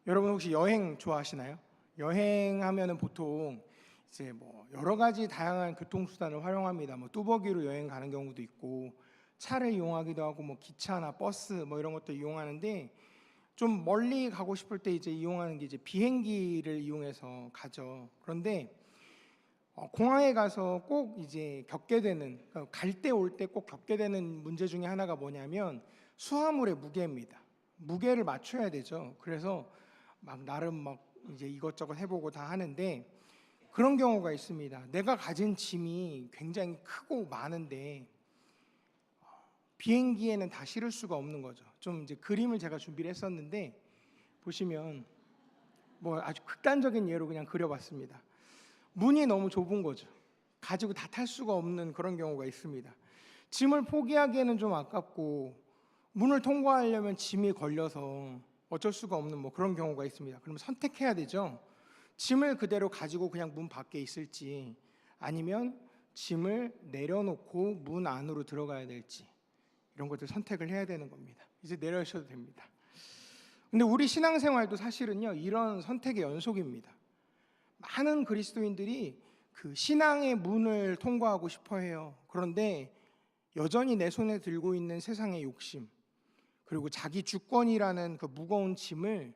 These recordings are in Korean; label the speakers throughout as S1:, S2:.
S1: 여러분 혹시 여행 좋아하시나요? 여행하면은 보통 이제 뭐 여러 가지 다양한 교통수단을 활용합니다. 뭐 뚜벅이로 여행 가는 경우도 있고 차를 이용하기도 하고 뭐 기차나 버스 뭐 이런 것도 이용하는데 좀 멀리 가고 싶을 때 이제 이용하는 게 이제 비행기를 이용해서 가죠. 그런데 공항에 가서 꼭 이제 겪게 되는 갈 때 올 때 꼭 겪게 되는 문제 중에 하나가 뭐냐면 수화물의 무게입니다. 무게를 맞춰야 되죠. 그래서 막 나름 막 이제 이것저것 해보고 다 하는데 그런 경우가 있습니다. 내가 가진 짐이 굉장히 크고 많은데 비행기에는 다 실을 수가 없는 거죠. 좀 이제 그림을 제가 준비를 했었는데 보시면 뭐 아주 극단적인 예로 그냥 그려봤습니다. 문이 너무 좁은 거죠. 가지고 다 탈 수가 없는 그런 경우가 있습니다. 짐을 포기하기에는 좀 아깝고 문을 통과하려면 짐이 걸려서 어쩔 수가 없는 뭐 그런 경우가 있습니다. 그러면 선택해야 되죠. 짐을 그대로 가지고 그냥 문 밖에 있을지 아니면 짐을 내려놓고 문 안으로 들어가야 될지 이런 것들 선택을 해야 되는 겁니다. 이제 내려셔도 됩니다. 근데 우리 신앙생활도 사실은요 이런 선택의 연속입니다. 많은 그리스도인들이 그 신앙의 문을 통과하고 싶어 해요. 그런데 여전히 내 손에 들고 있는 세상의 욕심, 그리고 자기 주권이라는 그 무거운 짐을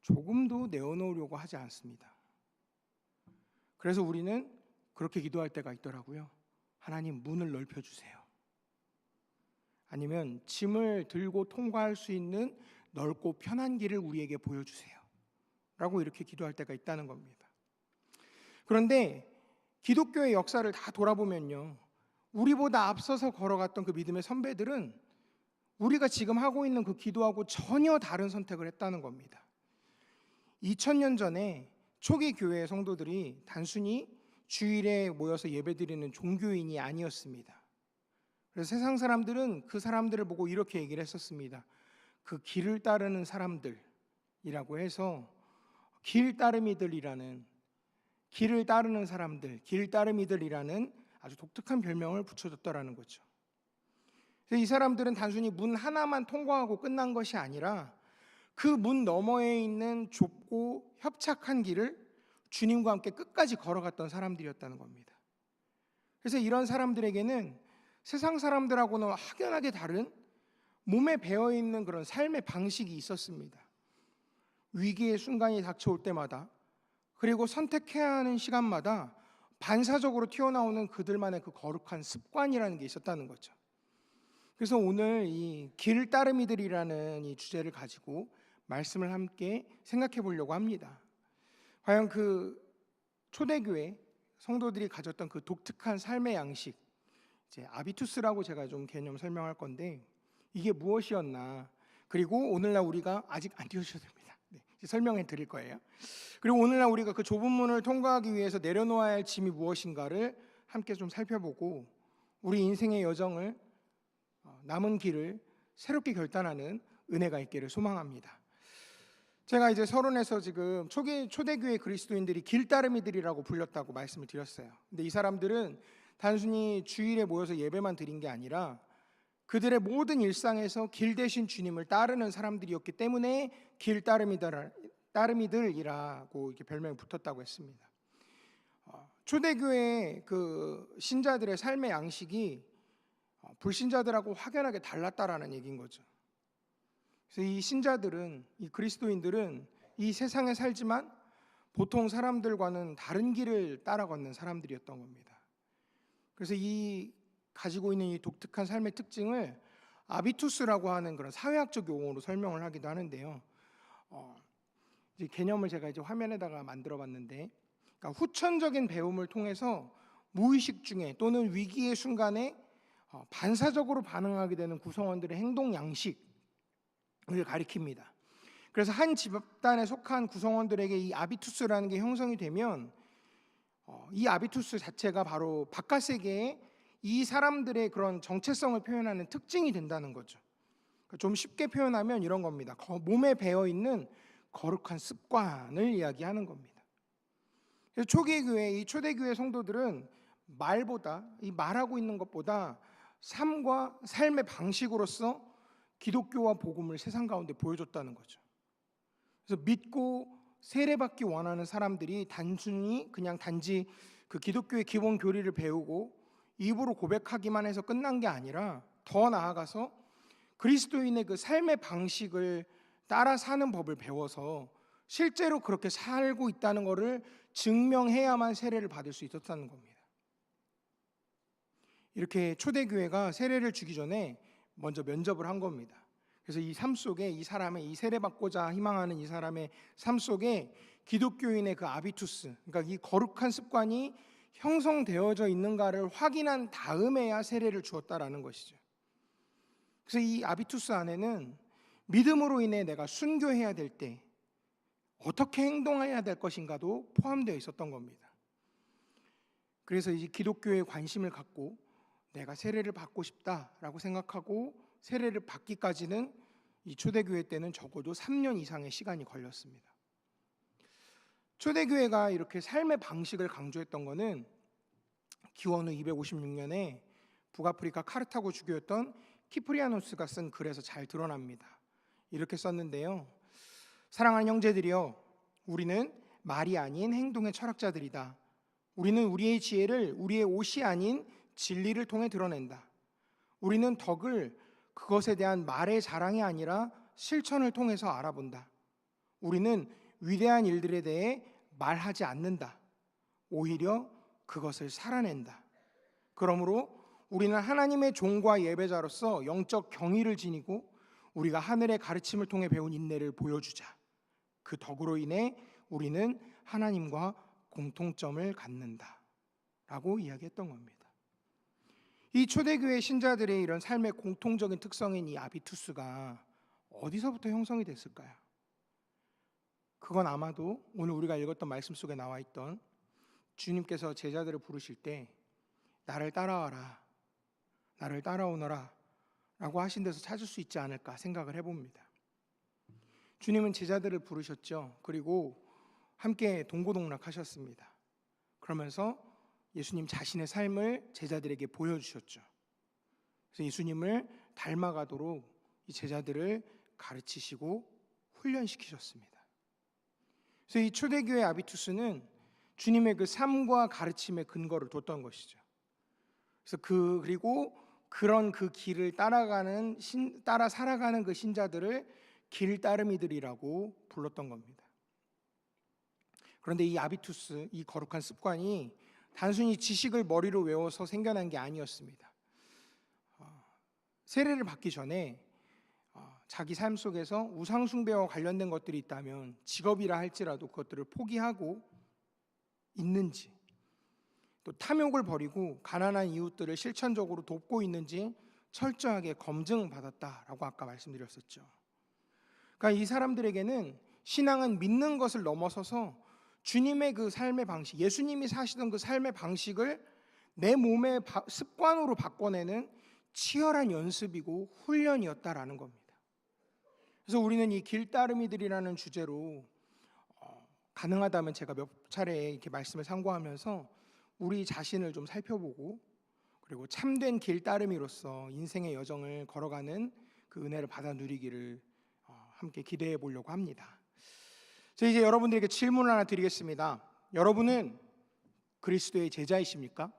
S1: 조금도 내어놓으려고 하지 않습니다. 그래서 우리는 그렇게 기도할 때가 있더라고요. 하나님, 문을 넓혀주세요. 아니면 짐을 들고 통과할 수 있는 넓고 편한 길을 우리에게 보여주세요. 라고 이렇게 기도할 때가 있다는 겁니다. 그런데 기독교의 역사를 다 돌아보면요, 우리보다 앞서서 걸어갔던 그 믿음의 선배들은 우리가 지금 하고 있는 그 기도하고 전혀 다른 선택을 했다는 겁니다. 2000년 전에 초기 교회의 성도들이 단순히 주일에 모여서 예배드리는 종교인이 아니었습니다. 그래서 세상 사람들은 그 사람들을 보고 이렇게 얘기를 했었습니다. 그 길을 따르는 사람들이라고 해서 길을 따르는 사람들, 길따름이들이라는 아주 독특한 별명을 붙여줬더라는 거죠. 그래서 이 사람들은 단순히 문 하나만 통과하고 끝난 것이 아니라 그 문 너머에 있는 좁고 협착한 길을 주님과 함께 끝까지 걸어갔던 사람들이었다는 겁니다. 그래서 이런 사람들에게는 세상 사람들하고는 확연하게 다른 몸에 배어있는 그런 삶의 방식이 있었습니다. 위기의 순간이 닥쳐올 때마다, 그리고 선택해야 하는 시간마다 반사적으로 튀어나오는 그들만의 그 거룩한 습관이라는 게 있었다는 거죠. 그래서 오늘 이 길따름이들이라는 이 주제를 가지고 말씀을 함께 생각해 보려고 합니다. 과연 그 초대교회 성도들이 가졌던 그 독특한 삶의 양식, 이제 아비투스라고 제가 좀 개념 설명할 건데 이게 무엇이었나, 그리고 오늘날 우리가 아직 안 띄우셔도 됩니다. 네, 설명해 드릴 거예요. 그리고 오늘날 우리가 그 좁은 문을 통과하기 위해서 내려놓아야 할 짐이 무엇인가를 함께 좀 살펴보고 우리 인생의 여정을, 남은 길을 새롭게 결단하는 은혜가 있기를 소망합니다. 제가 이제 서론에서 지금 초대교회 그리스도인들이 길따름이들이라고 불렸다고 말씀을 드렸어요. 근데 이 사람들은 단순히 주일에 모여서 예배만 드린 게 아니라 그들의 모든 일상에서 길 대신 주님을 따르는 사람들이었기 때문에 길따름이들이라고 이렇게 별명이 붙었다고 했습니다. 초대교회 그 신자들의 삶의 양식이 불신자들하고 확연하게 달랐다라는 얘기인 거죠. 그래서 이 신자들은, 이 그리스도인들은 이 세상에 살지만 보통 사람들과는 다른 길을 따라 걷는 사람들이었던 겁니다. 그래서 이 가지고 있는 이 독특한 삶의 특징을 아비투스라고 하는 그런 사회학적 용어로 설명을 하기도 하는데요. 이제 개념을 제가 이제 화면에다가 만들어봤는데, 그러니까 후천적인 배움을 통해서 무의식 중에 또는 위기의 순간에 반사적으로 반응하게 되는 구성원들의 행동 양식을 가리킵니다. 그래서 한 집단에 속한 구성원들에게 이 아비투스라는 게 형성이 되면 이 아비투스 자체가 바로 바깥 세계에 이 사람들의 그런 정체성을 표현하는 특징이 된다는 거죠. 좀 쉽게 표현하면 이런 겁니다. 몸에 배어있는 거룩한 습관을 이야기하는 겁니다. 그래서 초기 교회, 이 초대교회 성도들은 이 말하고 있는 것보다 삶과 삶의 방식으로서 기독교와 복음을 세상 가운데 보여줬다는 거죠. 그래서 믿고 세례받기 원하는 사람들이 단순히 그냥 단지 그 기독교의 기본 교리를 배우고 입으로 고백하기만 해서 끝난 게 아니라 더 나아가서 그리스도인의 그 삶의 방식을 따라 사는 법을 배워서 실제로 그렇게 살고 있다는 것을 증명해야만 세례를 받을 수 있었다는 겁니다. 이렇게 초대교회가 세례를 주기 전에 먼저 면접을 한 겁니다. 그래서 이 삶 속에 이 사람의 이 세례받고자 희망하는 이 사람의 삶 속에 기독교인의 그 아비투스, 그러니까 이 거룩한 습관이 형성되어져 있는가를 확인한 다음에야 세례를 주었다라는 것이죠. 그래서 이 아비투스 안에는 믿음으로 인해 내가 순교해야 될 때 어떻게 행동해야 될 것인가도 포함되어 있었던 겁니다. 그래서 이제 기독교에 관심을 갖고 내가 세례를 받고 싶다라고 생각하고 세례를 받기까지는 이 초대교회 때는 적어도 3년 이상의 시간이 걸렸습니다. 초대교회가 이렇게 삶의 방식을 강조했던 것은 기원 후 256년에 북아프리카 카르타고 주교였던 키프리아노스가 쓴 글에서 잘 드러납니다. 이렇게 썼는데요. 사랑하는 형제들이여, 우리는 말이 아닌 행동의 철학자들이다. 우리는 우리의 지혜를 우리의 옷이 아닌 진리를 통해 드러낸다. 우리는 덕을 그것에 대한 말의 자랑이 아니라 실천을 통해서 알아본다. 우리는 위대한 일들에 대해 말하지 않는다. 오히려 그것을 살아낸다. 그러므로 우리는 하나님의 종과 예배자로서 영적 경의를 지니고 우리가 하늘의 가르침을 통해 배운 인내를 보여주자. 그 덕으로 인해 우리는 하나님과 공통점을 갖는다 라고 이야기했던 겁니다. 이 초대교회 신자들의 이런 삶의 공통적인 특성인 이 아비투스가 어디서부터 형성이 됐을까요? 그건 아마도 오늘 우리가 읽었던 말씀 속에 나와 있던 주님께서 제자들을 부르실 때 나를 따라와라, 나를 따라오너라 라고 하신 데서 찾을 수 있지 않을까 생각을 해봅니다. 주님은 제자들을 부르셨죠. 그리고 함께 동고동락하셨습니다. 그러면서 예수님 자신의 삶을 제자들에게 보여주셨죠. 그래서 예수님을 닮아가도록 이 제자들을 가르치시고 훈련시키셨습니다. 그래서 이 초대교회 아비투스는 주님의 그 삶과 가르침의 근거를 뒀던 것이죠. 그래서 그리고 그런 그 길을 따라 살아가는 그 신자들을 길따름이들이라고 불렀던 겁니다. 그런데 이 아비투스, 이 거룩한 습관이 단순히 지식을 머리로 외워서 생겨난 게 아니었습니다. 세례를 받기 전에 자기 삶 속에서 우상 숭배와 관련된 것들이 있다면 직업이라 할지라도 그것들을 포기하고 있는지, 또 탐욕을 버리고 가난한 이웃들을 실천적으로 돕고 있는지 철저하게 검증받았다라고 아까 말씀드렸었죠. 그러니까 이 사람들에게는 신앙은 믿는 것을 넘어서서 주님의 그 삶의 방식, 예수님이 사시던 그 삶의 방식을 내 몸의 습관으로 바꿔내는 치열한 연습이고 훈련이었다라는 겁니다. 그래서 우리는 이 길따름이들이라는 주제로 가능하다면 제가 몇 차례 이렇게 말씀을 참고하면서 우리 자신을 좀 살펴보고 그리고 참된 길따름이로서 인생의 여정을 걸어가는 그 은혜를 받아 누리기를 함께 기대해 보려고 합니다. 저 이제 여러분들에게 질문을 하나 드리겠습니다. 여러분은 그리스도의 제자이십니까?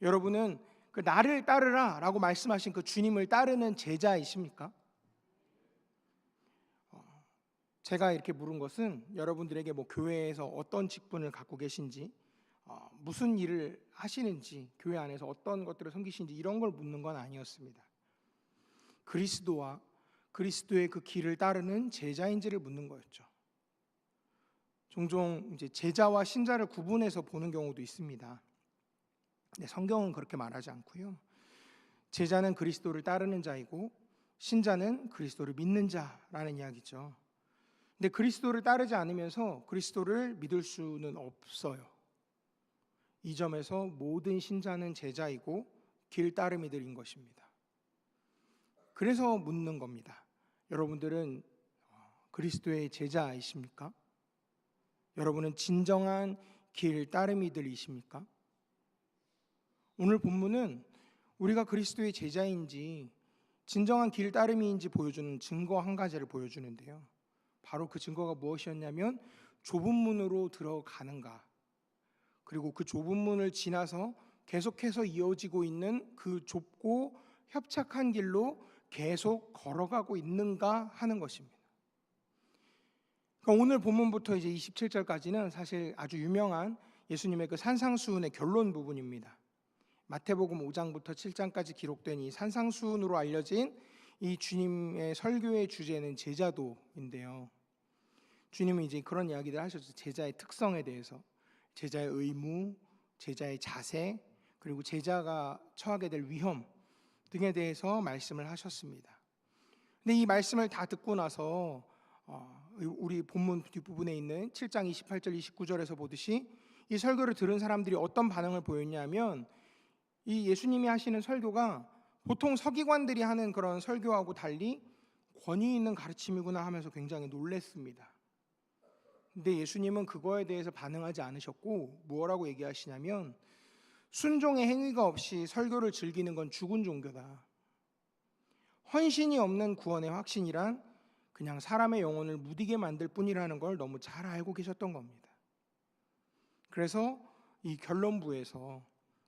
S1: 여러분은 그 나를 따르라 라고 말씀하신 그 주님을 따르는 제자이십니까? 제가 이렇게 물은 것은 여러분들에게 뭐 교회에서 어떤 직분을 갖고 계신지, 무슨 일을 하시는지, 교회 안에서 어떤 것들을 섬기시는지 이런 걸 묻는 건 아니었습니다. 그리스도와 그리스도의 그 길을 따르는 제자인지를 묻는 거였죠. 종종 이제 제자와 신자를 구분해서 보는 경우도 있습니다. 근데 성경은 그렇게 말하지 않고요. 제자는 그리스도를 따르는 자이고 신자는 그리스도를 믿는 자라는 이야기죠. 근데 그리스도를 따르지 않으면서 그리스도를 믿을 수는 없어요. 이 점에서 모든 신자는 제자이고 길따름이들인 것입니다. 그래서 묻는 겁니다. 여러분들은 그리스도의 제자이십니까? 여러분은 진정한 길따름이들이십니까? 오늘 본문은 우리가 그리스도의 제자인지 진정한 길따름이인지 보여주는 증거 한 가지를 보여주는데요. 바로 그 증거가 무엇이었냐면 좁은 문으로 들어가는가, 그리고 그 좁은 문을 지나서 계속해서 이어지고 있는 그 좁고 협착한 길로 계속 걸어가고 있는가 하는 것입니다. 그러니까 오늘 본문부터 이제 27절까지는 사실 아주 유명한 예수님의 그 산상수훈의 결론 부분입니다. 마태복음 5장부터 7장까지 기록된 이 산상수훈으로 알려진 이 주님의 설교의 주제는 제자도인데요. 주님은 이제 그런 이야기를 하셨죠. 제자의 특성에 대해서, 제자의 의무, 제자의 자세, 그리고 제자가 처하게 될 위험 등에 대해서 말씀을 하셨습니다. 근데 이 말씀을 다 듣고 나서 우리 본문 뒷부분에 있는 7장 28절 29절에서 보듯이 이 설교를 들은 사람들이 어떤 반응을 보였냐면, 이 예수님이 하시는 설교가 보통 서기관들이 하는 그런 설교하고 달리 권위 있는 가르침이구나 하면서 굉장히 놀랬습니다. 근데 예수님은 그거에 대해서 반응하지 않으셨고 뭐라고 얘기하시냐면, 순종의 행위가 없이 설교를 즐기는 건 죽은 종교다. 헌신이 없는 구원의 확신이란 그냥 사람의 영혼을 무디게 만들 뿐이라는 걸 너무 잘 알고 계셨던 겁니다. 그래서 이 결론부에서,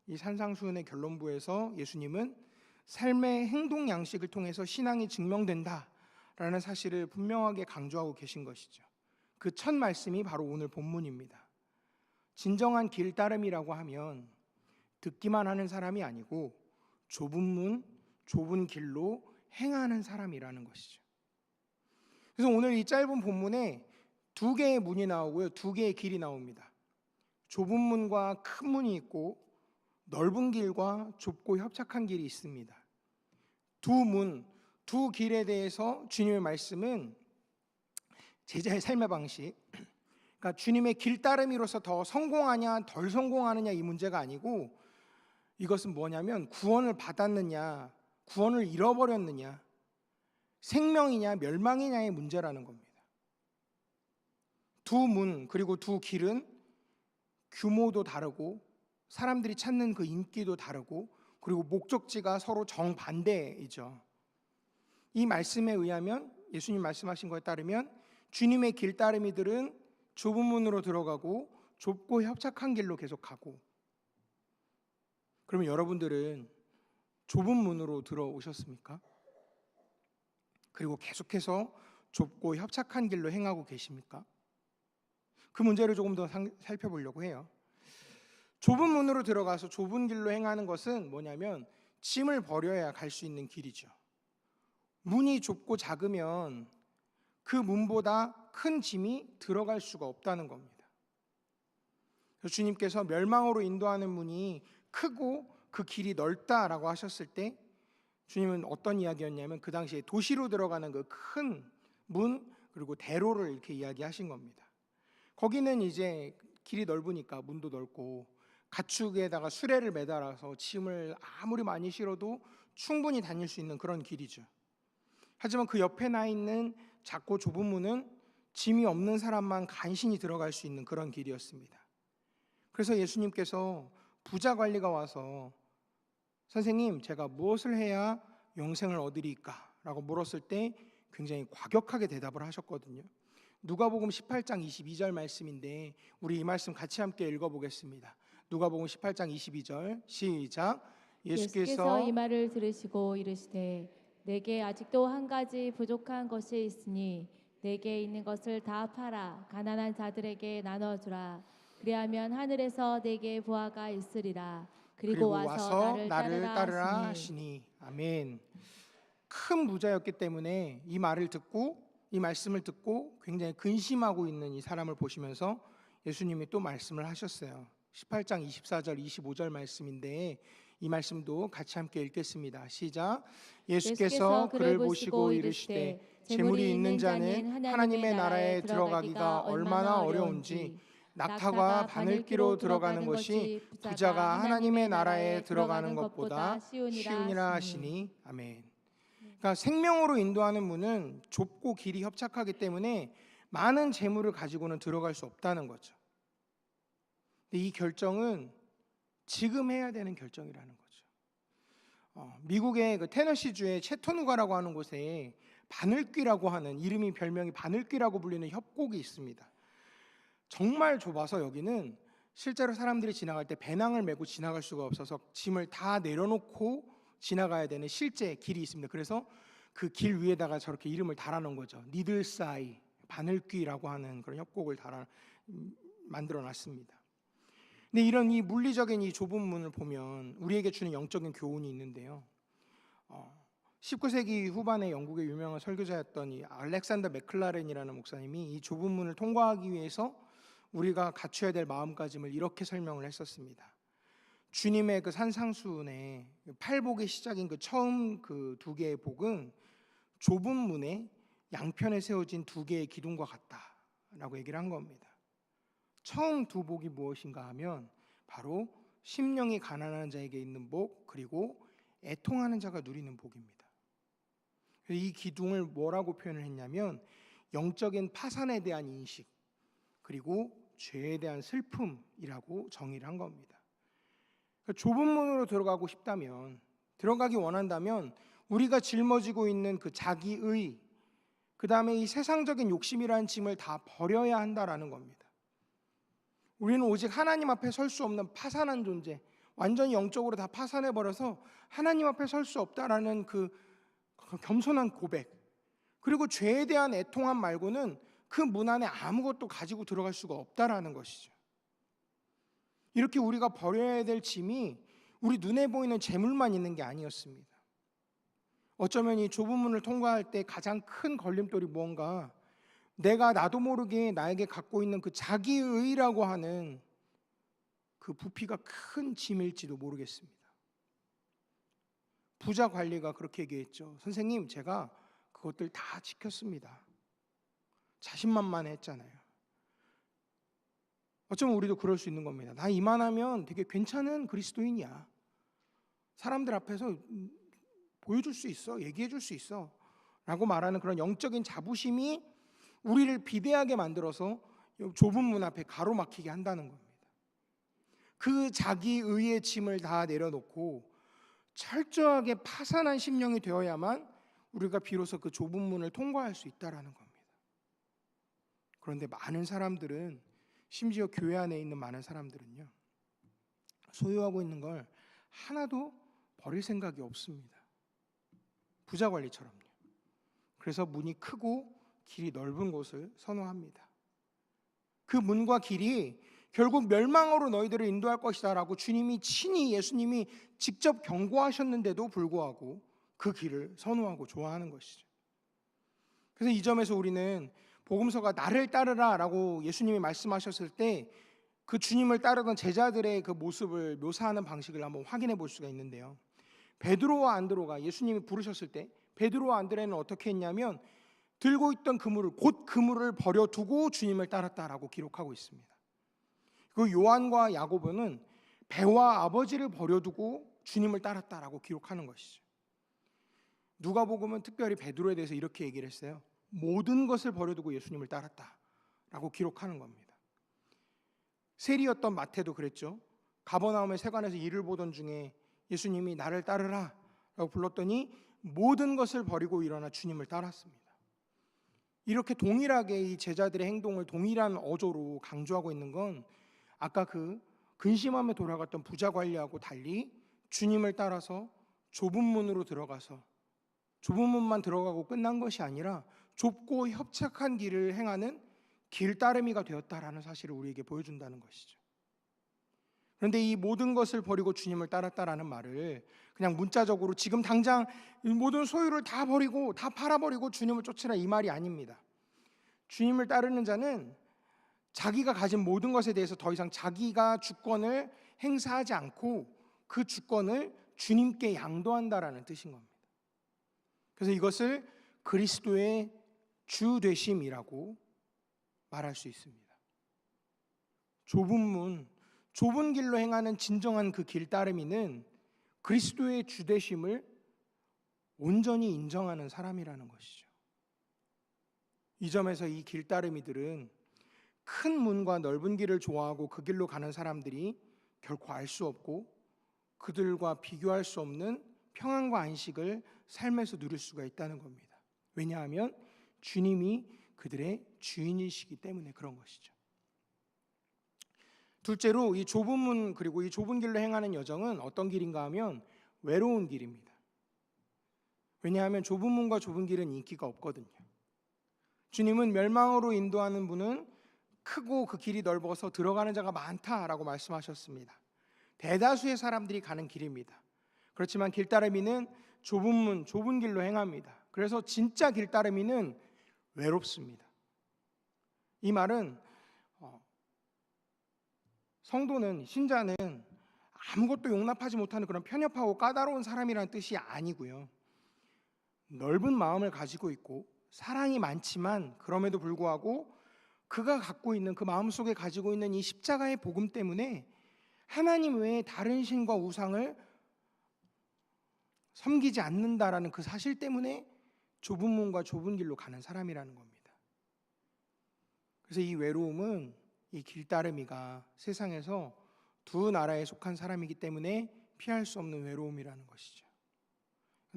S1: 이 산상수훈의 결론부에서 예수님은 삶의 행동 양식을 통해서 신앙이 증명된다라는 사실을 분명하게 강조하고 계신 것이죠. 그 첫 말씀이 바로 오늘 본문입니다. 진정한 길 따름이라고 하면 듣기만 하는 사람이 아니고 좁은 문, 좁은 길로 행하는 사람이라는 것이죠. 그래서 오늘 이 짧은 본문에 두 개의 문이 나오고요, 두 개의 길이 나옵니다. 좁은 문과 큰 문이 있고 넓은 길과 좁고 협착한 길이 있습니다. 두 문, 두 길에 대해서 주님의 말씀은 제자의 삶의 방식, 그러니까 주님의 길 따름이로서 더 성공하냐 덜 성공하느냐 이 문제가 아니고, 이것은 뭐냐면 구원을 받았느냐 구원을 잃어버렸느냐, 생명이냐 멸망이냐의 문제라는 겁니다. 두 문 그리고 두 길은 규모도 다르고 사람들이 찾는 그 인기도 다르고, 그리고 목적지가 서로 정반대이죠. 이 말씀에 의하면, 예수님 말씀하신 것에 따르면 주님의 길 따름이들은 좁은 문으로 들어가고 좁고 협착한 길로 계속 가고, 그러면 여러분들은 좁은 문으로 들어오셨습니까? 그리고 계속해서 좁고 협착한 길로 행하고 계십니까? 그 문제를 조금 더 살펴보려고 해요. 좁은 문으로 들어가서 좁은 길로 행하는 것은 뭐냐면 짐을 버려야 갈 수 있는 길이죠. 문이 좁고 작으면 그 문보다 큰 짐이 들어갈 수가 없다는 겁니다. 그래서 주님께서 멸망으로 인도하는 문이 크고 그 길이 넓다라고 하셨을 때 주님은 어떤 이야기였냐면, 그 당시에 도시로 들어가는 그 큰 문 그리고 대로를 이렇게 이야기하신 겁니다. 거기는 이제 길이 넓으니까 문도 넓고 가축에다가 수레를 매달아서 짐을 아무리 많이 실어도 충분히 다닐 수 있는 그런 길이죠. 하지만 그 옆에 나 있는 작고 좁은 문은 짐이 없는 사람만 간신히 들어갈 수 있는 그런 길이었습니다. 그래서 예수님께서 부자 관리가 와서 선생님, 제가 무엇을 해야 영생을 얻으리까? 라고 물었을 때 굉장히 과격하게 대답을 하셨거든요. 누가복음 18장 22절 말씀인데 우리 이 말씀 같이 함께 읽어보겠습니다. 누가복음 18장 22절 시작.
S2: 예수께서 이 말을 들으시고 이르시되 내게 아직도 한 가지 부족한 것이 있으니 내게 있는 것을 다 팔아 가난한 자들에게 나눠주라. 그리하면 하늘에서 내게 보화가 있으리라. 그리고 와서 나를 따르라
S1: 하시니. 아멘. 큰 부자였기 때문에 이 말을 듣고, 이 말씀을 듣고 굉장히 근심하고 있는 이 사람을 보시면서 예수님이 또 말씀을 하셨어요. 18장 24절 25절 말씀인데 이 말씀도 같이 함께 읽겠습니다. 시작. 예수께서 그를 보시고 이르시되 재물이 있는 자는 하나님의 나라에 들어가기가 얼마나 어려운지 낙타가 바늘기로 들어가는 것이 부자가 하나님의 나라에 들어가는 것보다 쉬우니라 하시니. 아멘. 그러니까 생명으로 인도하는 문은 좁고 길이 협착하기 때문에 많은 재물을 가지고는 들어갈 수 없다는 거죠. 근데 이 결정은 지금 해야 되는 결정이라는 거죠. 미국의 그 테너시주의 채토누가라고 하는 곳에 바늘귀라고 하는, 이름이 별명이 바늘귀라고 불리는 협곡이 있습니다. 정말 좁아서 여기는 실제로 사람들이 지나갈 때 배낭을 메고 지나갈 수가 없어서 짐을 다 내려놓고 지나가야 되는 실제 길이 있습니다. 그래서 그 길 위에다가 저렇게 이름을 달아놓은 거죠. 니들사이, 바늘귀라고 하는 그런 협곡을 만들어 놨습니다. 근데 이런 이 물리적인 이 좁은 문을 보면 우리에게 주는 영적인 교훈이 있는데요. 19세기 후반에 영국의 유명한 설교자였던 이 알렉산더 맥클라렌이라는 목사님이 이 좁은 문을 통과하기 위해서 우리가 갖춰야 될 마음가짐을 이렇게 설명을 했었습니다. 주님의 그 산상수훈의 팔복의 시작인 그 처음 그 두 개의 복은 좁은 문에 양편에 세워진 두 개의 기둥과 같다라고 얘기를 한 겁니다. 처음 두 복이 무엇인가 하면 바로 심령이 가난한 자에게 있는 복, 그리고 애통하는 자가 누리는 복입니다. 이 기둥을 뭐라고 표현을 했냐면 영적인 파산에 대한 인식, 그리고 죄에 대한 슬픔이라고 정의를 한 겁니다. 좁은 문으로 들어가고 싶다면, 들어가기 원한다면 우리가 짊어지고 있는 그 자기의, 그 다음에 이 세상적인 욕심이라는 짐을 다 버려야 한다라는 겁니다. 우리는 오직 하나님 앞에 설 수 없는 파산한 존재, 완전히 영적으로 다 파산해버려서 하나님 앞에 설 수 없다라는 그 겸손한 고백, 그리고 죄에 대한 애통함 말고는 그 문 안에 아무것도 가지고 들어갈 수가 없다라는 것이죠. 이렇게 우리가 버려야 될 짐이 우리 눈에 보이는 재물만 있는 게 아니었습니다. 어쩌면 이 좁은 문을 통과할 때 가장 큰 걸림돌이 무언가, 내가 나도 모르게 나에게 갖고 있는 그 자기의라고 하는 그 부피가 큰 짐일지도 모르겠습니다. 부자 관리가 그렇게 얘기했죠. 선생님, 제가 그것들 다 지켰습니다. 자신만만했잖아요. 어쩌면 우리도 그럴 수 있는 겁니다. 나 이만하면 되게 괜찮은 그리스도인이야. 사람들 앞에서 보여줄 수 있어, 얘기해줄 수 있어 라고 말하는 그런 영적인 자부심이 우리를 비대하게 만들어서 좁은 문 앞에 가로막히게 한다는 겁니다. 그 자기의의 짐을 다 내려놓고 철저하게 파산한 심령이 되어야만 우리가 비로소 그 좁은 문을 통과할 수 있다는 겁니다. 그런데 많은 사람들은, 심지어 교회 안에 있는 많은 사람들은요, 소유하고 있는 걸 하나도 버릴 생각이 없습니다. 부자 관리처럼요. 그래서 문이 크고 길이 넓은 곳을 선호합니다. 그 문과 길이 결국 멸망으로 너희들을 인도할 것이다 라고 주님이 친히, 예수님이 직접 경고하셨는데도 불구하고 그 길을 선호하고 좋아하는 것이죠. 그래서 이 점에서 우리는 복음서가 나를 따르라 라고 예수님이 말씀하셨을 때 그 주님을 따르던 제자들의 그 모습을 묘사하는 방식을 한번 확인해 볼 수가 있는데요. 베드로와 안드로가 예수님이 부르셨을 때 베드로와 안드레는 어떻게 했냐면 들고 있던 곧 그물을 버려두고 주님을 따랐다라고 기록하고 있습니다. 그 요한과 야고보는 배와 아버지를 버려두고 주님을 따랐다라고 기록하는 것이죠. 누가복음은 특별히 베드로에 대해서 이렇게 얘기를 했어요. 모든 것을 버려두고 예수님을 따랐다라고 기록하는 겁니다. 세리였던 마태도 그랬죠. 가버나움의 세관에서 일을 보던 중에 예수님이 나를 따르라 라고 불렀더니 모든 것을 버리고 일어나 주님을 따랐습니다. 이렇게 동일하게 이 제자들의 행동을 동일한 어조로 강조하고 있는 건 아까 그 근심함에 돌아갔던 부자 관리하고 달리 주님을 따라서 좁은 문으로 들어가서 좁은 문만 들어가고 끝난 것이 아니라 좁고 협착한 길을 행하는 길따름이가 되었다라는 사실을 우리에게 보여준다는 것이죠. 그런데 이 모든 것을 버리고 주님을 따랐다라는 말을 그냥 문자적으로 지금 당장 모든 소유를 다 버리고 다 팔아버리고 주님을 쫓으라 이 말이 아닙니다. 주님을 따르는 자는 자기가 가진 모든 것에 대해서 더 이상 자기가 주권을 행사하지 않고 그 주권을 주님께 양도한다라는 뜻인 겁니다. 그래서 이것을 그리스도의 주 되심이라고 말할 수 있습니다. 좁은 문, 좁은 길로 행하는 진정한 그 길따름이는 그리스도의 주 되심을 온전히 인정하는 사람이라는 것이죠. 이 점에서 이 길따름이들은 큰 문과 넓은 길을 좋아하고 그 길로 가는 사람들이 결코 알 수 없고 그들과 비교할 수 없는 평안과 안식을 삶에서 누릴 수가 있다는 겁니다. 왜냐하면 주님이 그들의 주인이시기 때문에 그런 것이죠. 둘째로 이 좁은 문 그리고 이 좁은 길로 행하는 여정은 어떤 길인가 하면 외로운 길입니다. 왜냐하면 좁은 문과 좁은 길은 인기가 없거든요. 주님은 멸망으로 인도하는 문은 크고 그 길이 넓어서 들어가는 자가 많다라고 말씀하셨습니다. 대다수의 사람들이 가는 길입니다. 그렇지만 길따르미는 좁은 문, 좁은 길로 행합니다. 그래서 진짜 길따르미는 외롭습니다. 이 말은 성도는, 신자는 아무것도 용납하지 못하는 그런 편협하고 까다로운 사람이라는 뜻이 아니고요. 넓은 마음을 가지고 있고 사랑이 많지만 그럼에도 불구하고 그가 갖고 있는 그 마음속에 가지고 있는 이 십자가의 복음 때문에 하나님 외에 다른 신과 우상을 섬기지 않는다라는 그 사실 때문에 좁은 문과 좁은 길로 가는 사람이라는 겁니다. 그래서 이 외로움은 이 길따르미가 세상에서 두 나라에 속한 사람이기 때문에 피할 수 없는 외로움이라는 것이죠.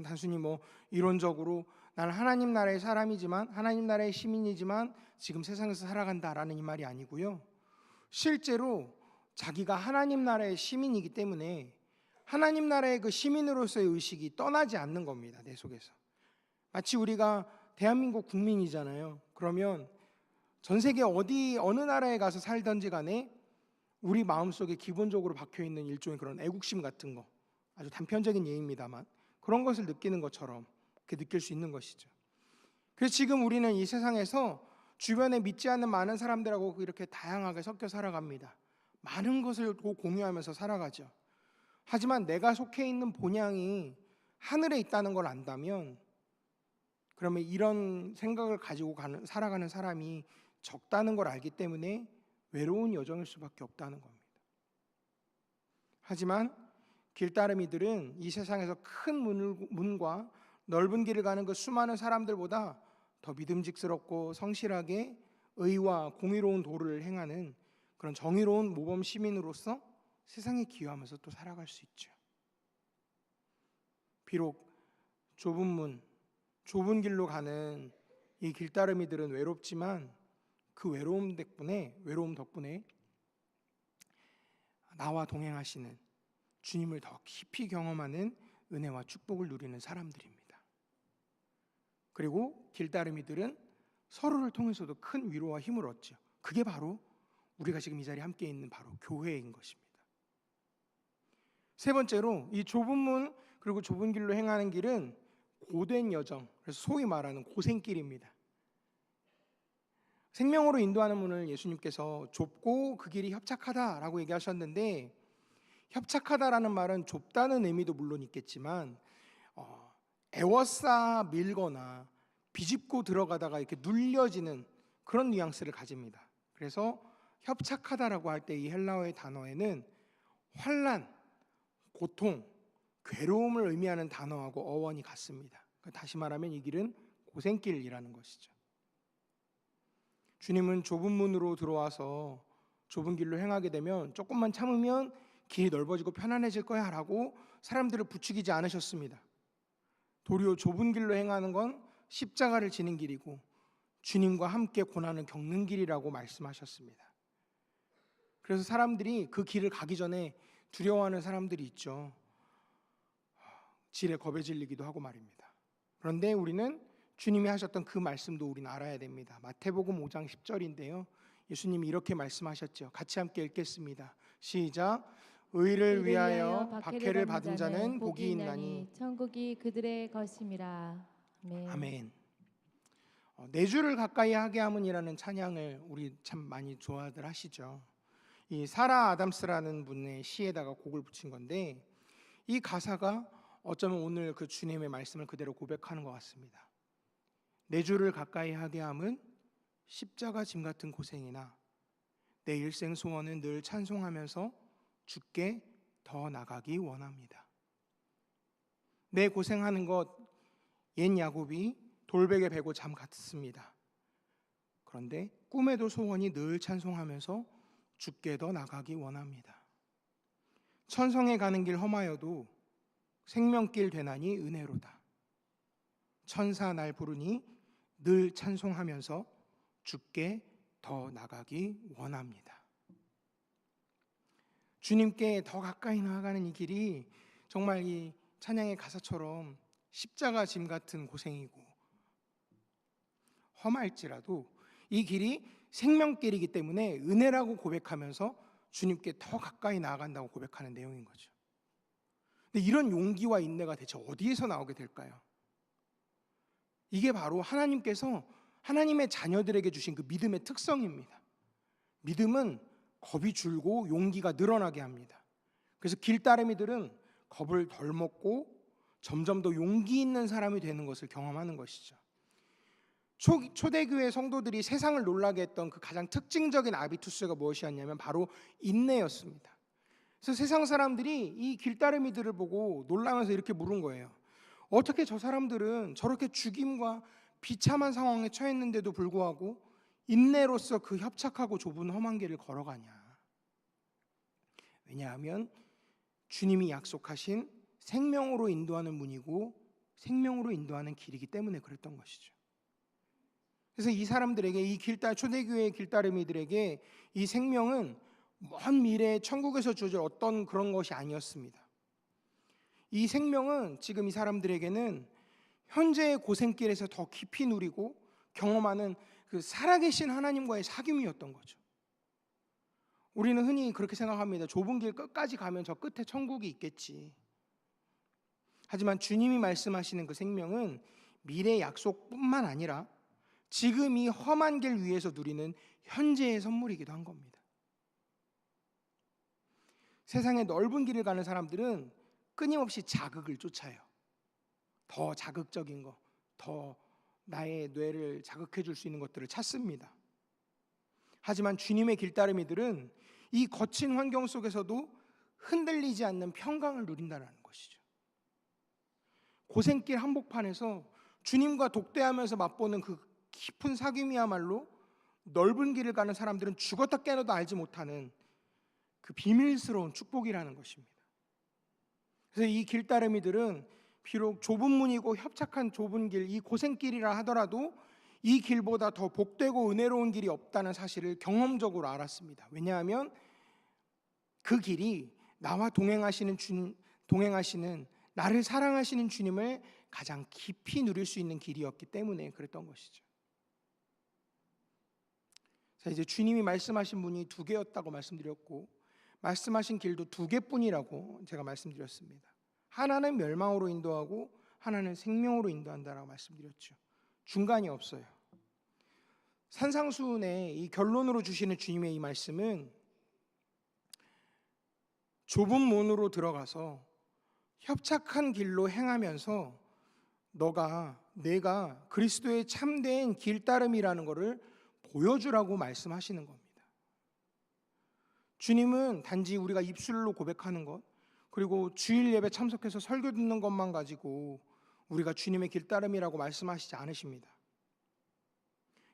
S1: 단순히 이론적으로 나는 하나님 나라의 사람이지만, 하나님 나라의 시민이지만 지금 세상에서 살아간다라는 이 말이 아니고요. 실제로 자기가 하나님 나라의 시민이기 때문에 하나님 나라의 그 시민으로서의 의식이 떠나지 않는 겁니다. 내 속에서. 마치 우리가 대한민국 국민이잖아요. 그러면 전 세계 어느 나라에 가서 살든지 간에 우리 마음속에 기본적으로 박혀있는 일종의 그런 애국심 같은 거, 아주 단편적인 예입니다만 그런 것을 느끼는 것처럼 그렇게 느낄 수 있는 것이죠. 그래서 지금 우리는 이 세상에서 주변에 믿지 않는 많은 사람들하고 이렇게 다양하게 섞여 살아갑니다. 많은 것을 공유하면서 살아가죠. 하지만 내가 속해 있는 본향이 하늘에 있다는 걸 안다면, 그러면 이런 생각을 가지고 살아가는 사람이 적다는 걸 알기 때문에 외로운 여정일 수밖에 없다는 겁니다. 하지만 길따르미들은 이 세상에서 큰 문과 넓은 길을 가는 그 수많은 사람들보다 더 믿음직스럽고 성실하게 의와 공의로운 도를 행하는 그런 정의로운 모범 시민으로서 세상에 기여하면서 또 살아갈 수 있죠. 비록 좁은 문, 좁은 길로 가는 이 길따르미들은 외롭지만 그 외로움 덕분에 나와 동행하시는 주님을 더 깊이 경험하는 은혜와 축복을 누리는 사람들입니다. 그리고 길따르미들은 서로를 통해서도 큰 위로와 힘을 얻죠. 그게 바로 우리가 지금 이 자리에 함께 있는 바로 교회인 것입니다. 세 번째로 이 좁은 문 그리고 좁은 길로 행하는 길은 고된 여정, 그래서 소위 말하는 고생길입니다. 생명으로 인도하는 문을 예수님께서 좁고 그 길이 협착하다라고 얘기하셨는데, 협착하다라는 말은 좁다는 의미도 물론 있겠지만 애워싸 밀거나 비집고 들어가다가 이렇게 눌려지는 그런 뉘앙스를 가집니다. 그래서 협착하다라고 할 때 이 헬라어의 단어에는 환난, 고통, 괴로움을 의미하는 단어하고 어원이 같습니다. 다시 말하면 이 길은 고생길이라는 것이죠. 주님은 좁은 문으로 들어와서 좁은 길로 행하게 되면 조금만 참으면 길이 넓어지고 편안해질 거야 라고 사람들을 부추기지 않으셨습니다. 도리어 좁은 길로 행하는 건 십자가를 지는 길이고 주님과 함께 고난을 겪는 길이라고 말씀하셨습니다. 그래서 사람들이 그 길을 가기 전에 두려워하는 사람들이 있죠. 질에 겁에 질리기도 하고 말입니다. 그런데 우리는 주님이 하셨던 그 말씀도 우리는 알아야 됩니다. 마태복음 5장 10절인데요. 예수님이 이렇게 말씀하셨죠. 같이 함께 읽겠습니다. 시작. 의를 위하여 박해를 받은 자는 복이 있나니
S2: 천국이 그들의 것임이라. 아멘.
S1: 아멘. 내 주를 가까이 하게 함은이라는 찬양을 우리 참 많이 좋아들 하시죠. 이 사라 아담스라는 분의 시에다가 곡을 붙인 건데, 이 가사가 어쩌면 오늘 그 주님의 말씀을 그대로 고백하는 것 같습니다. 내 주를 가까이 하게 함은 십자가 짐 같은 고생이나 내 일생 소원은 늘 찬송하면서 주께 더 나가기 원합니다. 내 고생하는 것 옛 야곱이 돌베개 베고 잠 같습니다. 그런데 꿈에도 소원이 늘 찬송하면서 주께 더 나가기 원합니다. 천성에 가는 길 험하여도 생명길 되나니 은혜로다. 천사 날 부르니 늘 찬송하면서 주께 더 나가기 원합니다. 주님께 더 가까이 나아가는 이 길이 정말 이 찬양의 가사처럼 십자가 짐 같은 고생이고 험할지라도 이 길이 생명길이기 때문에 은혜라고 고백하면서 주님께 더 가까이 나아간다고 고백하는 내용인 거죠. 근데 이런 용기와 인내가 대체 어디에서 나오게 될까요? 이게 바로 하나님께서 하나님의 자녀들에게 주신 그 믿음의 특성입니다. 믿음은 겁이 줄고 용기가 늘어나게 합니다. 그래서 길따르미들은 겁을 덜 먹고 점점 더 용기 있는 사람이 되는 것을 경험하는 것이죠. 초대교회 성도들이 세상을 놀라게 했던 그 가장 특징적인 아비투스가 무엇이었냐면 바로 인내였습니다. 그래서 세상 사람들이 이 길따르미들을 보고 놀라면서 이렇게 물은 거예요. 어떻게 저 사람들은 저렇게 죽임과 비참한 상황에 처했는데도 불구하고 인내로서 그 협착하고 좁은 험한 길을 걸어가냐. 왜냐하면 주님이 약속하신 생명으로 인도하는 문이고 생명으로 인도하는 길이기 때문에 그랬던 것이죠. 그래서 이 사람들에게, 이 초대교회의 길따르미들에게 이 생명은 먼 미래에 천국에서 주어질 어떤 그런 것이 아니었습니다. 이 생명은 지금 이 사람들에게는 현재의 고생길에서 더 깊이 누리고 경험하는 그 살아계신 하나님과의 사귐이었던 거죠. 우리는 흔히 그렇게 생각합니다. 좁은 길 끝까지 가면 저 끝에 천국이 있겠지. 하지만 주님이 말씀하시는 그 생명은 미래의 약속뿐만 아니라 지금 이 험한 길 위에서 누리는 현재의 선물이기도 한 겁니다. 세상의 넓은 길을 가는 사람들은 끊임없이 자극을 쫓아요. 더 자극적인 거, 더 나의 뇌를 자극해 줄 수 있는 것들을 찾습니다. 하지만 주님의 길따르미들은 이 거친 환경 속에서도 흔들리지 않는 평강을 누린다는 것이죠. 고생길 한복판에서 주님과 독대하면서 맛보는 그 깊은 사귐이야말로 넓은 길을 가는 사람들은 죽었다 깨어나도 알지 못하는 그 비밀스러운 축복이라는 것입니다. 그래서 이 길따르미들은 비록 좁은 문이고 협착한 좁은 길, 이 고생길이라 하더라도 이 길보다 더 복되고 은혜로운 길이 없다는 사실을 경험적으로 알았습니다. 왜냐하면 그 길이 나와 동행하시는 나를 사랑하시는 주님을 가장 깊이 누릴 수 있는 길이었기 때문에 그랬던 것이죠. 자, 이제 주님이 말씀하신 분이 두 개였다고 말씀드렸고 말씀하신 길도 두 개뿐이라고 제가 말씀드렸습니다. 하나는 멸망으로 인도하고 하나는 생명으로 인도한다라고 말씀드렸죠. 중간이 없어요. 산상수훈의 이 결론으로 주시는 주님의 이 말씀은 좁은 문으로 들어가서 협착한 길로 행하면서 내가 그리스도의 참된 길따름이라는 것을 보여주라고 말씀하시는 겁니다. 주님은 단지 우리가 입술로 고백하는 것, 그리고 주일 예배 참석해서 설교 듣는 것만 가지고 우리가 주님의 길따름이라고 말씀하시지 않으십니다.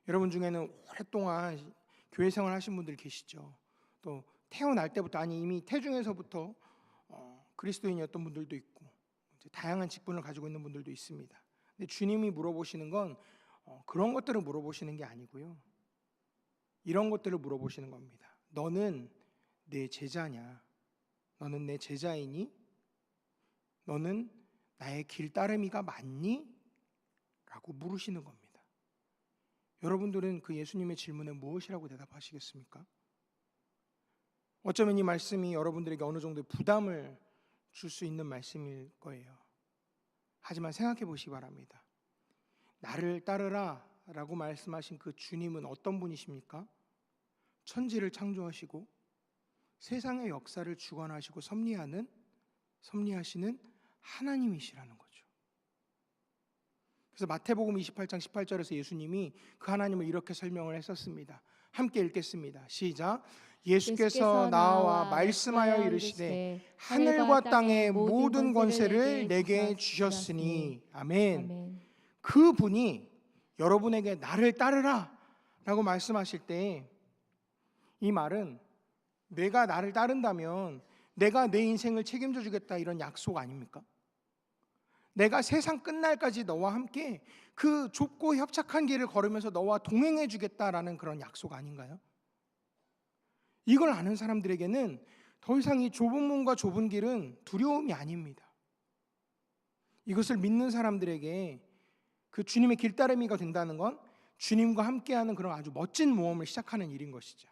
S1: 여러분 중에는 오랫동안 교회 생활 하신 분들 계시죠. 또 태어날 때부터, 아니 이미 태중에서부터 그리스도인이었던 분들도 있고 다양한 직분을 가지고 있는 분들도 있습니다. 근데 주님이 물어보시는 건 그런 것들을 물어보시는 게 아니고요. 이런 것들을 물어보시는 겁니다. 너는 내 제자냐? 너는 내 제자이니? 너는 나의 길따르미가 맞니? 라고 물으시는 겁니다. 여러분들은 그 예수님의 질문에 무엇이라고 대답하시겠습니까? 어쩌면 이 말씀이 여러분들에게 어느 정도의 부담을 줄 수 있는 말씀일 거예요. 하지만 생각해 보시기 바랍니다. 나를 따르라 라고 말씀하신 그 주님은 어떤 분이십니까? 천지를 창조하시고 세상의 역사를 주관하시고 섭리하시는 하나님이시라는 거죠. 그래서 마태복음 28장 18절에서 예수님이 그 하나님을 이렇게 설명을 했었습니다. 함께 읽겠습니다. 시작. 예수께서 나와 말씀하여 이르시되 하늘과 땅의 모든 권세를 내게 주셨으니. 아멘. 그 분이 여러분에게 나를 따르라 라고 말씀하실 때 이 말은 내가 나를 따른다면 내가 내 인생을 책임져 주겠다 이런 약속 아닙니까? 내가 세상 끝날까지 너와 함께 그 좁고 협착한 길을 걸으면서 너와 동행해 주겠다라는 그런 약속 아닌가요? 이걸 아는 사람들에게는 더 이상 이 좁은 문과 좁은 길은 두려움이 아닙니다. 이것을 믿는 사람들에게 그 주님의 길따르미가 된다는 건 주님과 함께하는 그런 아주 멋진 모험을 시작하는 일인 것이죠.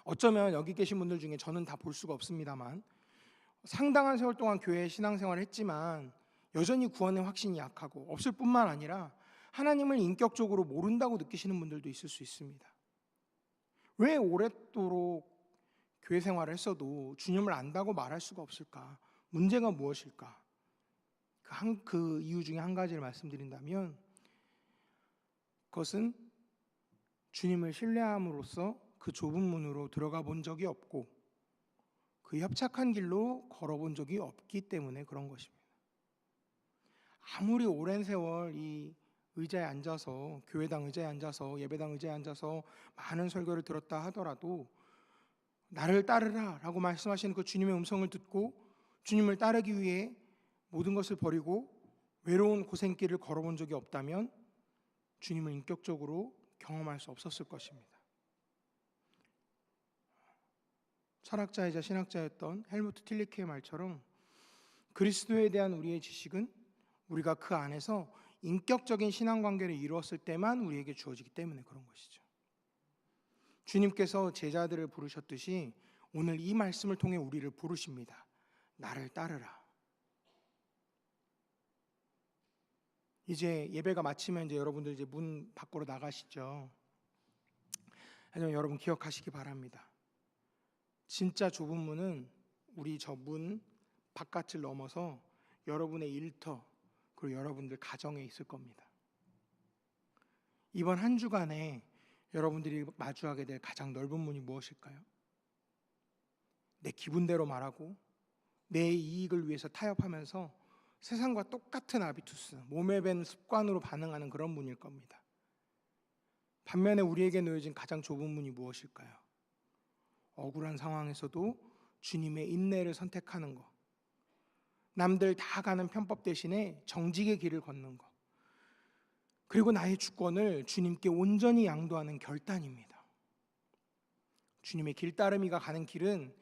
S1: 어쩌면 여기 계신 분들 중에 저는 다 볼 수가 없습니다만 상당한 세월 동안 교회 신앙생활을 했지만 여전히 구원의 확신이 약하고 없을 뿐만 아니라 하나님을 인격적으로 모른다고 느끼시는 분들도 있을 수 있습니다. 왜 오랫도록 교회 생활을 했어도 주님을 안다고 말할 수가 없을까? 문제가 무엇일까? 그 이유 중에 한 가지를 말씀드린다면 그것은 주님을 신뢰함으로써 그 좁은 문으로 들어가 본 적이 없고 그 협착한 길로 걸어본 적이 없기 때문에 그런 것입니다. 아무리 오랜 세월 이 의자에 앉아서 교회당 의자에 앉아서 예배당 의자에 앉아서 많은 설교를 들었다 하더라도 나를 따르라 라고 말씀하시는 그 주님의 음성을 듣고 주님을 따르기 위해 모든 것을 버리고 외로운 고생길을 걸어본 적이 없다면 주님을 인격적으로 경험할 수 없었을 것입니다. 철학자이자 신학자였던 헬무트 틸리케의 말처럼 그리스도에 대한 우리의 지식은 우리가 그 안에서 인격적인 신앙관계를 이루었을 때만 우리에게 주어지기 때문에 그런 것이죠. 주님께서 제자들을 부르셨듯이 오늘 이 말씀을 통해 우리를 부르십니다. 나를 따르라. 이제 예배가 마치면 이제 여러분들 이제 문 밖으로 나가시죠. 하지만 여러분 기억하시기 바랍니다. 진짜 좁은 문은 우리 저 문 바깥을 넘어서 여러분의 일터 그리고 여러분들 가정에 있을 겁니다. 이번 한 주간에 여러분들이 마주하게 될 가장 넓은 문이 무엇일까요? 내 기분대로 말하고 내 이익을 위해서 타협하면서 세상과 똑같은 아비투스, 몸에 밴 습관으로 반응하는 그런 문일 겁니다. 반면에 우리에게 놓여진 가장 좁은 문이 무엇일까요? 억울한 상황에서도 주님의 인내를 선택하는 것, 남들 다 가는 편법 대신에 정직의 길을 걷는 것, 그리고 나의 주권을 주님께 온전히 양도하는 결단입니다. 주님의 길따르미가 가는 길은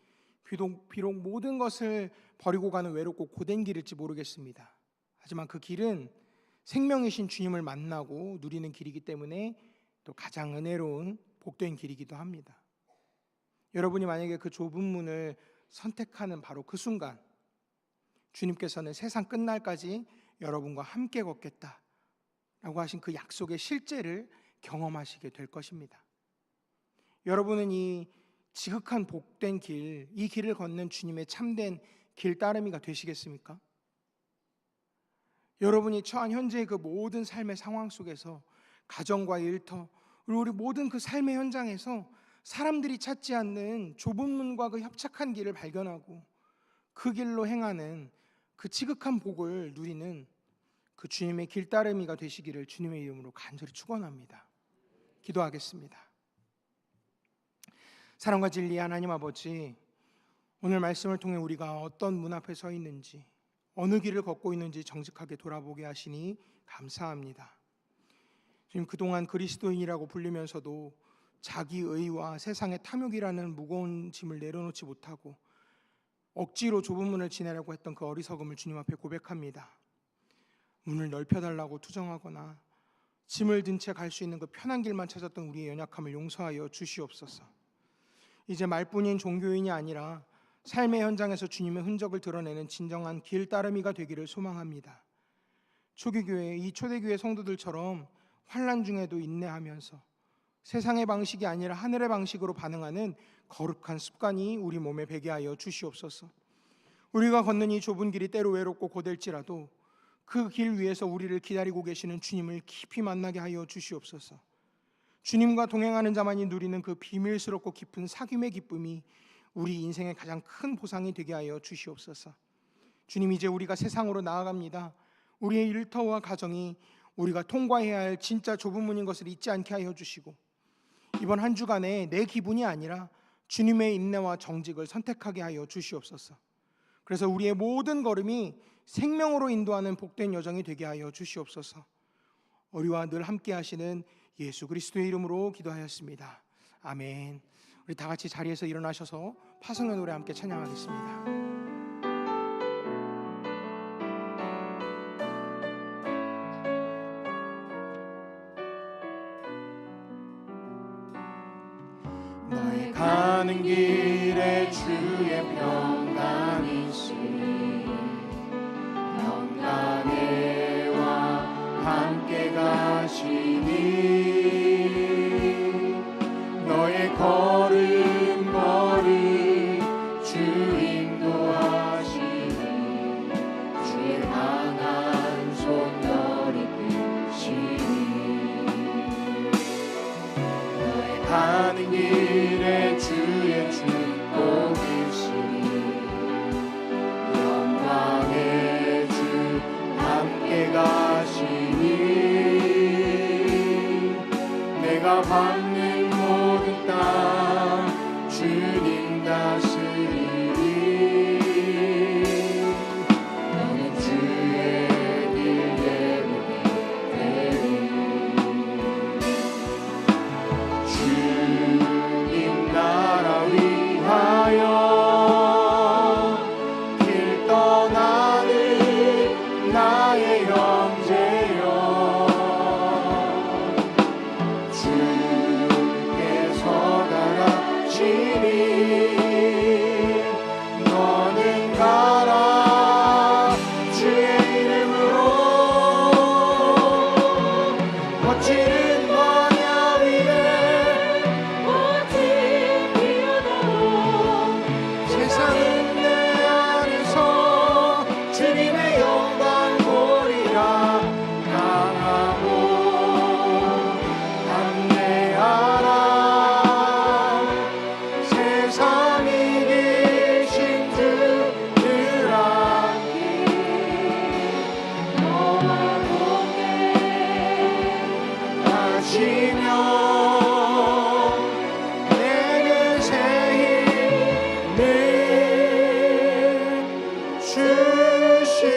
S1: 비록 모든 것을 버리고 가는 외롭고 고된 길일지 모르겠습니다. 하지만 그 길은 생명이신 주님을 만나고 누리는 길이기 때문에 또 가장 은혜로운 복된 길이기도 합니다. 여러분이 만약에 그 좁은 문을 선택하는 바로 그 순간 주님께서는 세상 끝날까지 여러분과 함께 걷겠다라고 하신 그 약속의 실제를 경험하시게 될 것입니다. 여러분은 이 지극한 복된 길, 이 길을 걷는 주님의 참된 길따르미가 되시겠습니까? 여러분이 처한 현재의 그 모든 삶의 상황 속에서 가정과 일터 그리고 우리 모든 그 삶의 현장에서 사람들이 찾지 않는 좁은 문과 그 협착한 길을 발견하고 그 길로 행하는 그 지극한 복을 누리는 그 주님의 길따르미가 되시기를 주님의 이름으로 간절히 축원합니다. 기도하겠습니다. 사랑과 진리의 하나님 아버지, 오늘 말씀을 통해 우리가 어떤 문 앞에 서 있는지 어느 길을 걷고 있는지 정직하게 돌아보게 하시니 감사합니다. 지금 그동안 그리스도인이라고 불리면서도 자기 의와 세상의 탐욕이라는 무거운 짐을 내려놓지 못하고 억지로 좁은 문을 지내려고 했던 그 어리석음을 주님 앞에 고백합니다. 문을 넓혀달라고 투정하거나 짐을 든 채 갈 수 있는 그 편한 길만 찾았던 우리의 연약함을 용서하여 주시옵소서. 이제 말뿐인 종교인이 아니라 삶의 현장에서 주님의 흔적을 드러내는 진정한 길따르미가 되기를 소망합니다. 초기교회, 이 초대교회 성도들처럼 환난 중에도 인내하면서 세상의 방식이 아니라 하늘의 방식으로 반응하는 거룩한 습관이 우리 몸에 배게 하여 주시옵소서. 우리가 걷는 이 좁은 길이 때로 외롭고 고될지라도 그 길 위에서 우리를 기다리고 계시는 주님을 깊이 만나게 하여 주시옵소서. 주님과 동행하는 자만이 누리는 그 비밀스럽고 깊은 사귐의 기쁨이 우리 인생의 가장 큰 보상이 되게 하여 주시옵소서. 주님, 이제 우리가 세상으로 나아갑니다. 우리의 일터와 가정이 우리가 통과해야 할 진짜 좁은 문인 것을 잊지 않게 하여 주시고 이번 한 주간에 내 기분이 아니라 주님의 인내와 정직을 선택하게 하여 주시옵소서. 그래서 우리의 모든 걸음이 생명으로 인도하는 복된 여정이 되게 하여 주시옵소서. 우리와 늘 함께 하시는 예수 그리스도의 이름으로 기도하였습니다. 아멘. 우리 다 같이 자리에서 일어나셔서 파성의 노래 함께 찬양하겠습니다.
S3: 너의 가는 길에 주의 평강이 있으리 평강에와 함께 가시니 너의 걸음걸이 주 인도하시니 주의 강한 손 이끄시니 너의 가는 길에 주의 축복 있으니 영광의 주 함께 가시니 내가 받는 모든 땅 주님 다스리리 너는 주의 길 예비게 되리 주님 나라 위하여 길 떠나는 나의 형제여 주께서 가라시니 너는 가라 주의 이름으로 거칠은 광야 위에 멋진 비오다오 세상은 내 안에서 주님의 영광 보리라 강하고 담대하라 세상 이기신 주들 앞에 너와 동행 하시며 내게 새 힘을 주시리.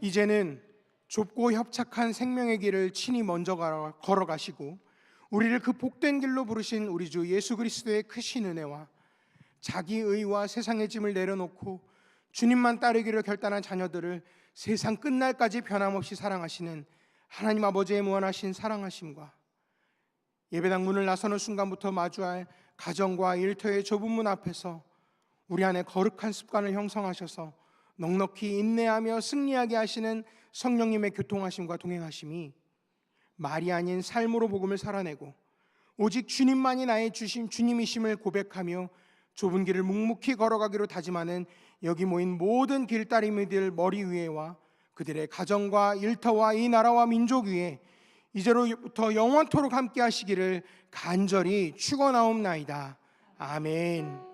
S1: 이제는 좁고 협착한 생명의 길을 친히 먼저 걸어가시고 우리를 그 복된 길로 부르신 우리 주 예수 그리스도의 크신 은혜와 자기 의와 세상의 짐을 내려놓고 주님만 따르기를 결단한 자녀들을 세상 끝날까지 변함없이 사랑하시는 하나님 아버지의 무한하신 사랑하심과 예배당 문을 나서는 순간부터 마주할 가정과 일터의 좁은 문 앞에서 우리 안에 거룩한 습관을 형성하셔서 넉넉히 인내하며 승리하게 하시는 성령님의 교통하심과 동행하심이 말이 아닌 삶으로 복음을 살아내고 오직 주님만이 나의 주님이심을 고백하며 좁은 길을 묵묵히 걸어가기로 다짐하는 여기 모인 모든 길따림이들 머리 위에와 그들의 가정과 일터와 이 나라와 민족 위에 이제로부터 영원토록 함께 하시기를 간절히 축원하옵나이다. 아멘.